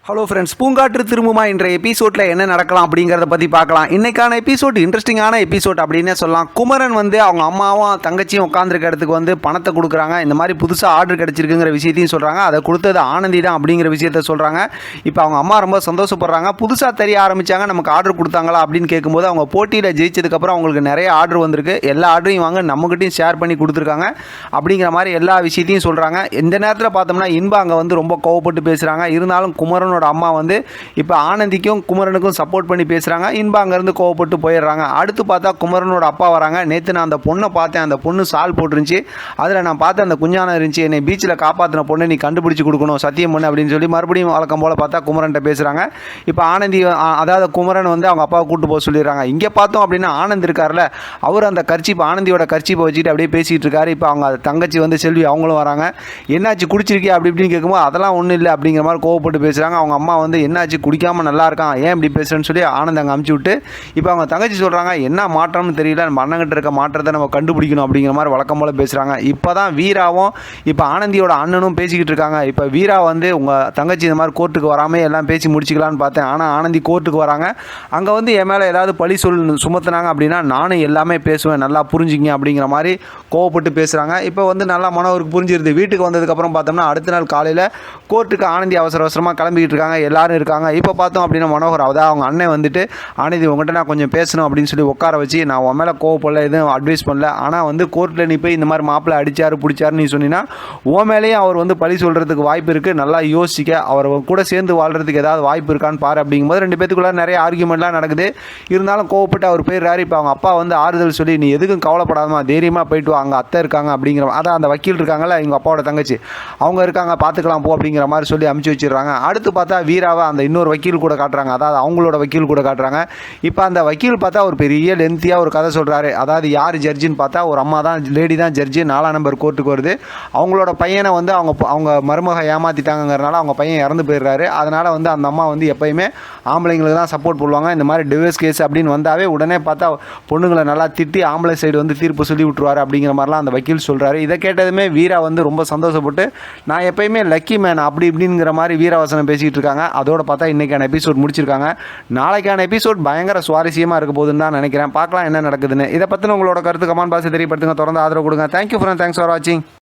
Hello friends, பூங்காற்று திரும்புமா என்ற எபிசோடில் என்ன நடக்கலாம் அப்படிங்கிறத பற்றி பார்க்கலாம். இன்றைக்கான எபிசோட் இன்ட்ரெஸ்டிங்கான எபிசோட் அப்படின்னே சொல்லலாம். குமரன் அவங்க அம்மாவும் தங்கச்சியும் உட்காந்துருக்க இடத்துக்கு பணத்தை கொடுக்குறாங்க. இந்த மாதிரி புதுசாக ஆர்டர் கிடச்சிருக்குங்கிற விஷயத்தையும் சொல்கிறாங்க. அதை கொடுத்தது ஆனந்தி தான் அப்படிங்கிற விஷயத்த சொல்கிறாங்க. இப்போ அவங்க அம்மா ரொம்ப சந்தோஷப்படுறாங்க. புதுசாக தெரிய ஆரம்பித்தாங்க, நமக்கு ஆர்டர் கொடுத்தாங்களா அப்படின்னு கேட்கும்போது அவங்க போட்டியில் ஜெயிச்சதுக்கப்புறம் அவங்களுக்கு நிறைய ஆர்டர் வந்திருக்கு. எல்லா ஆர்டரையும் நம்மகிட்டையும் ஷேர் பண்ணி கொடுத்துருக்காங்க அப்படிங்கிற மாதிரி எல்லா விஷயத்தையும் சொல்கிறாங்க. இந்த நேரத்தில் பார்த்தோம்னா இன்பா அங்கே ரொம்ப கோவப்பட்டு பேசுகிறாங்க. இருந்தாலும் குமரன் அம்மா இப்போ ஆனந்திக்கும் குமரனுக்கும் சப்போர்ட் பண்ணி பேசுகிறாங்க. இன்பா அங்கேருந்து கோவப்பட்டு போயிடுறாங்க. அடுத்து பார்த்தா குமரனோட அப்பா வராங்க. நேற்று நான் அந்த பொண்ணை பார்த்தேன், அந்த பொண்ணு சால் போட்டுருந்துச்சு, அதில் நான் பார்த்தேன் அந்த குஞ்சான இருந்துச்சு, என்னை பீச்சில் காப்பாற்றின பொண்ணை நீ கண்டுபிடிச்சி கொடுக்கணும், சத்தியம் பண்ணு அப்படின்னு சொல்லி மறுபடியும் வழக்கம் போல் பார்த்தா குமரன்ட்ட பேசுகிறாங்க. இப்போ ஆனந்தி அதாவது குமரன் அவங்க அப்பாவை கூட்டு போக சொல்லிடுறாங்க. இங்கே பார்த்தோம் அப்படின்னா ஆனந்த் இருக்கார்ல, அவர் அந்த கர்ச்சீப் ஆனந்தியோட கர்ச்சீப்பை வச்சுட்டு அப்படியே பேசிகிட்டு இருக்காரு. இப்போ அவங்க தங்கச்சி செல்வி அவங்களும் வராங்க. என்னாச்சு குடிச்சிருக்கே அப்படி இப்படின்னு கேட்கும்போது அதெல்லாம் ஒன்றும் இல்லை அப்படிங்கிற மாதிரி கோவப்பட்டு பேசுகிறாங்க. அவங்க அம்மா என்னாச்சு குடிக்காமல் நல்லா இருக்கான், ஏன் இப்படி பேசுகிறேன்னு சொல்லி ஆனந்த் அங்கே அமுச்சு விட்டு இப்போ அவங்க தங்கச்சி சொல்கிறாங்க, என்ன மாற்றம்னு தெரியல, நம்ம அண்ணங்கிட்ட இருக்க மாற்றத்தை நம்ம கண்டுபிடிக்கணும் அப்படிங்கிற மாதிரி வழக்கம் போல் பேசுகிறாங்க. இப்போ தான் வீராவும் இப்போ ஆனந்தியோட அண்ணனும் பேசிக்கிட்டு இருக்காங்க. இப்போ வீரா உங்கள் தங்கச்சி இந்த மாதிரி கோர்ட்டுக்கு வராமல் எல்லாம் பேசி முடிச்சிக்கலான்னு பார்த்தேன், ஆனால் ஆனந்தி கோர்ட்டுக்கு வராங்க. அங்கே என் மேலே ஏதாவது பழி சுமத்துனாங்க அப்படின்னா நானும் எல்லாமே பேசுவேன், நல்லா புரிஞ்சுங்க அப்படிங்கிற மாதிரி கோவப்பட்டு பேசுகிறாங்க. இப்போ நல்லா மனோருக்கு புரிஞ்சிருது. வீட்டுக்கு வந்ததுக்கப்புறம் பார்த்தோம்னா அடுத்த நாள் காலையில் கோர்ட்டுக்கு ஆனந்தி அவசர அவசரமாக கிளம்பிக்கிட்டு இருக்காங்க. எல்லாரும் இருக்காங்க. இப்போ பார்த்தோம் அப்படின்னா மனோகர் அவங்க அண்ணன் ஆனந்தி உங்கள்கிட்ட நான் கொஞ்சம் பேசணும் அப்படின்னு சொல்லி உட்கார வச்சு, நான் உன் மேலே கோவப்படல, எதுவும் அட்வைஸ் பண்ணல, ஆனால் கோர்ட்டில் நீ போய் இந்த மாதிரி மாப்பிள்ளை அடித்தார் பிடிச்சாருன்னு நீ சொன்னீங்கன்னா உன் மேலேயும் அவர் பழி சொல்கிறதுக்கு வாய்ப்பு இருக்குது, நல்லா யோசிக்க, அவர் கூட சேர்ந்து வாழ்கிறதுக்கு ஏதாவது வாய்ப்பு இருக்கான்னு பாரு அப்படிங்கும்போது ரெண்டு பேத்துக்குள்ளே நிறைய ஆர்கியூமெண்ட்லாம் நடக்குது. இருந்தாலும் கோவப்பட்டு அவர் போயிடுறாரு. இப்போ அவங்க அப்பா ஆறுதல் சொல்லி, நீ எதுக்கும் கவலைப்படாதமா, தைரியமாக போயிட்டு வா, அங்கே அத்தை இருக்காங்க அப்படிங்கிற, அதான் அந்த வக்கீல் இருக்காங்கல்ல எங்கள் அப்பாவோட தங்கச்சி, அவங்க இருக்காங்க, பார்த்துக்கலாம் போ அப்படிங்கிற மாதிரி சொல்லி அமுச்சு வச்சிடுறாங்க. அடுத்து பார்த்தா வீராவை அந்த இன்னொரு வக்கீல் கூட காட்டுறாங்க, அதாவது அவங்களோட வக்கீல் கூட காட்டுறாங்க. இப்போ அந்த வக்கீல் பார்த்தா ஒரு பெரிய லென்த்தியாக ஒரு கதை சொல்கிறாரு. அதாவது யார் ஜட்ஜின்னு பார்த்தா ஒரு அம்மா தான், லேடி தான் ஜட்ஜி, 4ஆம் நம்பர் கோர்ட்டுக்கு வருது. அவங்களோட பையனை அவங்க மருமக ஏமாற்றிட்டாங்கிறனால அவங்க பையன் இறந்து போயிடுறாரு. அதனால் அந்த அம்மா எப்போயுமே ஆம்பளைங்களுக்கு தான் சப்போர்ட் பண்ணுவாங்க. இந்த மாதிரி டிவோர்ஸ் கேஸ் அப்படின்னு வந்தாவே உடனே பார்த்தா பொண்ணுங்களை நல்லா திட்டி ஆம்பளை சைடு தீர்ப்பு சொல்லி விட்டுருவார் அப்படிங்கிற மாதிரிலாம் அந்த வக்கீல் சொல்கிறாரு. இதை கேட்டதுமே வீரா ரொம்ப சந்தோஷப்பட்டு, நான் எப்போயுமே லக்கி மேன் அப்படி இப்படிங்கிற மாதிரி வீரவசனம் பேசிகிட்டு இருக்காங்க. அதோட பார்த்தா இன்றைக்கான எபிசோட் முடிச்சிருக்காங்க. நாளைக்கான எபிசோட் பயங்கர சுவாரஸ்யமாக இருக்க போதுன்னு தான் நினைக்கிறேன். பார்க்கலாம் என்ன நடக்குதுன்னு. இதை பற்றின உங்களோட கருத்து கமெண்ட் பாக்ஸில் தெரியப்படுத்துங்க. தொடர்ந்து ஆதரவு கொடுங்க. தேங்க்யூ ஃப்ரெண்ட், தேங்க்ஸ் ஃபார் வாட்சிங்.